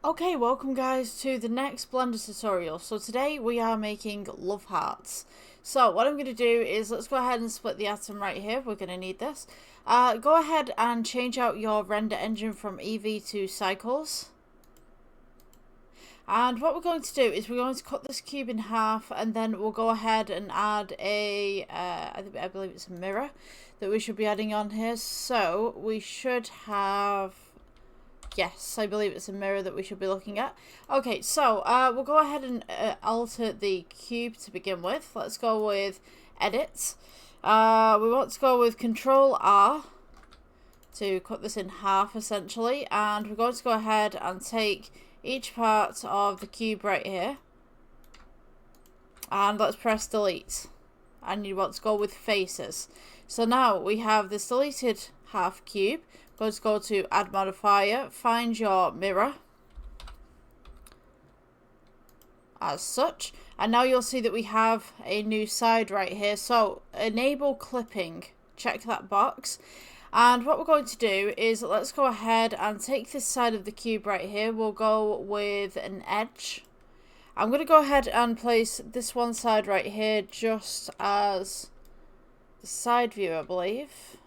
Okay, welcome guys to the next Blender tutorial. So today we are making love hearts. So what I'm going to do is let's go ahead and split the atom right here. We're going to need this. Go ahead and change out your render engine from Eevee to Cycles. And what we're going to do is we're going to cut this cube in half, and then we'll go ahead and add a, I believe it's a mirror that we should be adding on here. So we should have... Yes, I believe it's a mirror that we should be looking at. Okay, so we'll go ahead and alter the cube to begin with. Let's go with Edit. We want to go with Control R to cut this in half, essentially. And we're going to go ahead and take each part of the cube right here. And let's press Delete. And you want to go with Faces. So now we have this deleted half cube. Let's go to Add Modifier, find your mirror, as such, and now you'll see that we have a new side right here. So enable clipping, check that box, and what we're going to do is let's go ahead and take this side of the cube right here. We'll go with an edge. I'm going to go ahead and place this one side right here just as the side view, I believe.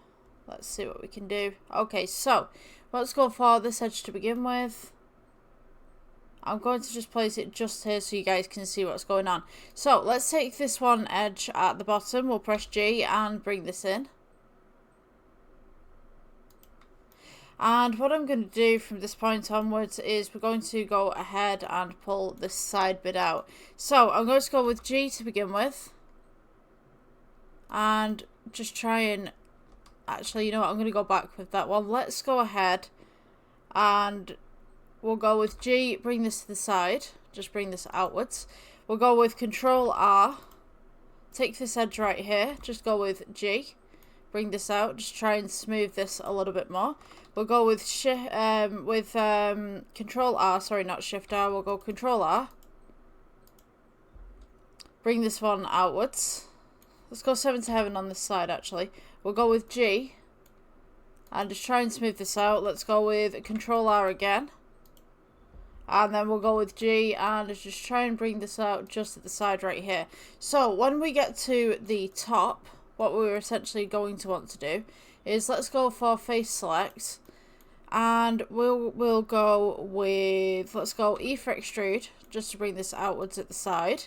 Let's see what we can do. Okay, so let's go for this edge to begin with. I'm going to just place it just here so you guys can see what's going on. So let's take this one edge at the bottom. We'll press G and bring this in. And what I'm going to do from this point onwards is we're going to go ahead and pull this side bit out. So I'm going to go with G to begin with. And just try and... Actually, you know what? I'm going to go back with that one. Let's go ahead and we'll go with G, bring this to the side. Just bring this outwards. We'll go with Control R. Take this edge right here. Just go with G. Bring this out. Just try and smooth this a little bit more. We'll go with Control R. Sorry, not Shift R. We'll go Control R. Bring this one outwards. Let's go 7 to heaven on this side, actually. We'll go with G. And just try and smooth this out. Let's go with Control R again. And then we'll go with G. And just try and bring this out just at the side right here. So, when we get to the top, what we're essentially going to want to do is let's go for Face Select. And we'll go with... Let's go E for Extrude, just to bring this outwards at the side.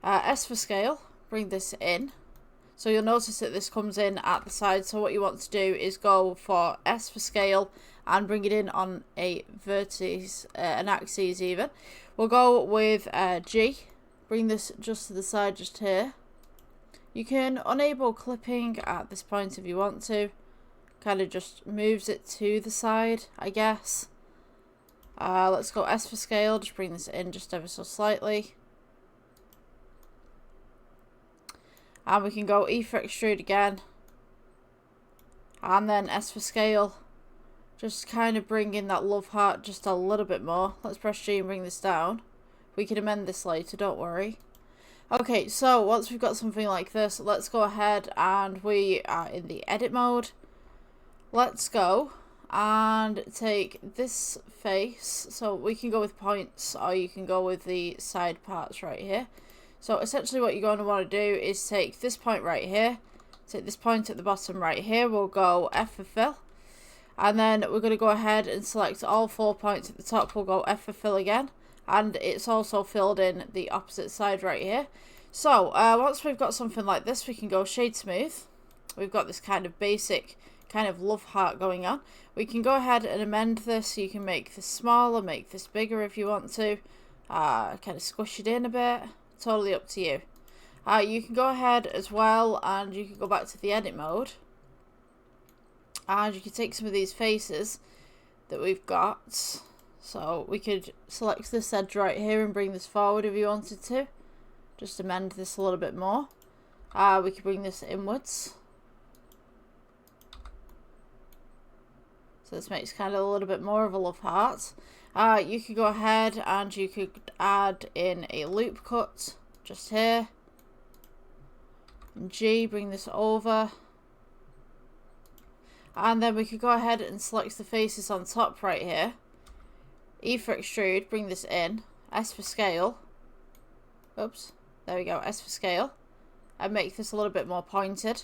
S for Scale. Bring this in. So you'll notice that this comes in at the side. So what you want to do is go for S for Scale and bring it in on a vertex, an axis even. We'll go with G. Bring this just to the side, just here. You can enable clipping at this point if you want to. Kind of just moves it to the side, I guess. Let's go S for Scale. Just bring this in just ever so slightly. And we can go E for Extrude again. And then S for Scale. Just kind of bring in that love heart just a little bit more. Let's press G and bring this down. We can amend this later, don't worry. Okay, so once we've got something like this, let's go ahead and we are in the edit mode. Let's go and take this face. So we can go with points or you can go with the side parts right here. So essentially what you're going to want to do is take this point right here, take this point at the bottom right here, we'll go F for Fill, and then we're going to go ahead and select all 4 points at the top, we'll go F for Fill again, and it's also filled in the opposite side right here. So once we've got something like this, we can go Shade Smooth. We've got this kind of basic kind of love heart going on. We can go ahead and amend this, you can make this smaller, make this bigger if you want to, kind of squish it in a bit. Totally up to you. You can go ahead as well and you can go back to the edit mode. And you can take some of these faces that we've got. So we could select this edge right here and bring this forward if you wanted to. Just amend this a little bit more. We could bring this inwards. So this makes kind of a little bit more of a love heart. You could go ahead and you could add in a loop cut just here. And G, bring this over. And then we could go ahead and select the faces on top right here. E for extrude, bring this in. S for scale. Oops. There we go. S for scale. And make this a little bit more pointed.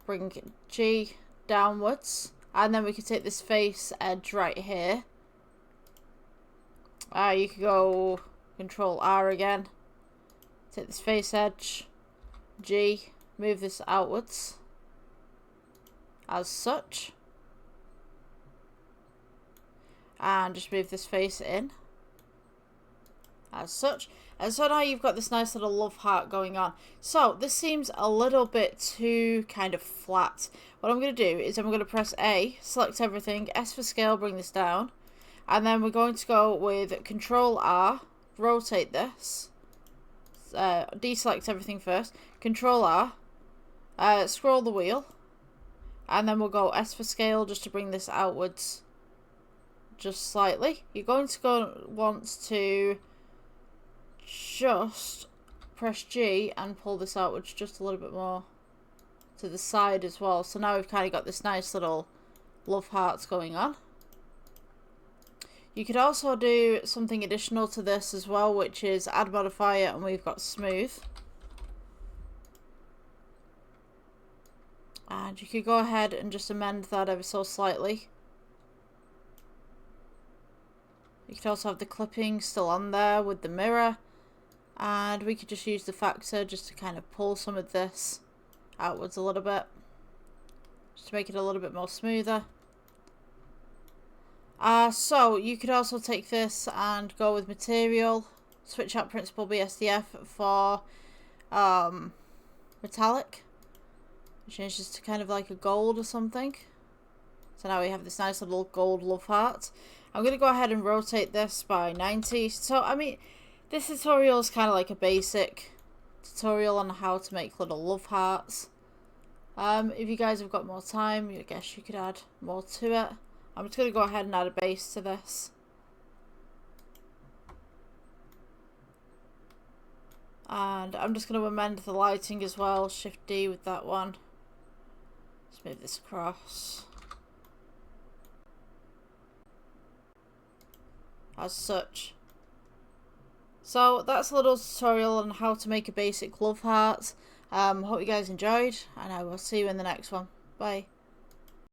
Bring G downwards. And then we can take this face edge right here. You could go Control R again. Take this face edge. G. Move this outwards. As such. And just move this face in. As such. And so now you've got this nice little love heart going on. So this seems a little bit too kind of flat. What I'm going to do is I'm going to press A, select everything, S for scale, bring this down. And then we're going to go with Control R, rotate this. Deselect everything first. Control R, scroll the wheel. And then we'll go S for scale just to bring this outwards just slightly. You're going to want to just press G and pull this outwards just a little bit more to the side as well. So now we've kind of got this nice little love hearts going on. You could also do something additional to this as well, which is add modifier, and we've got smooth. And you could go ahead and just amend that ever so slightly. You could also have the clipping still on there with the mirror. And we could just use the factor just to kind of pull some of this outwards a little bit. Just to make it a little bit more smoother. So you could also take this and go with material. Switch out principal BSDF for metallic. Change this to kind of like a gold or something. So now we have this nice little gold love heart. I'm going to go ahead and rotate this by 90. So, I mean, this tutorial is kind of like a basic tutorial on how to make little love hearts. If you guys have got more time, I guess you could add more to it. I'm just going to go ahead and add a base to this. And I'm just going to amend the lighting as well. Shift D with that one. Let's move this across. As such. So that's a little tutorial on how to make a basic love heart. Hope you guys enjoyed, and I will see you in the next one. Bye.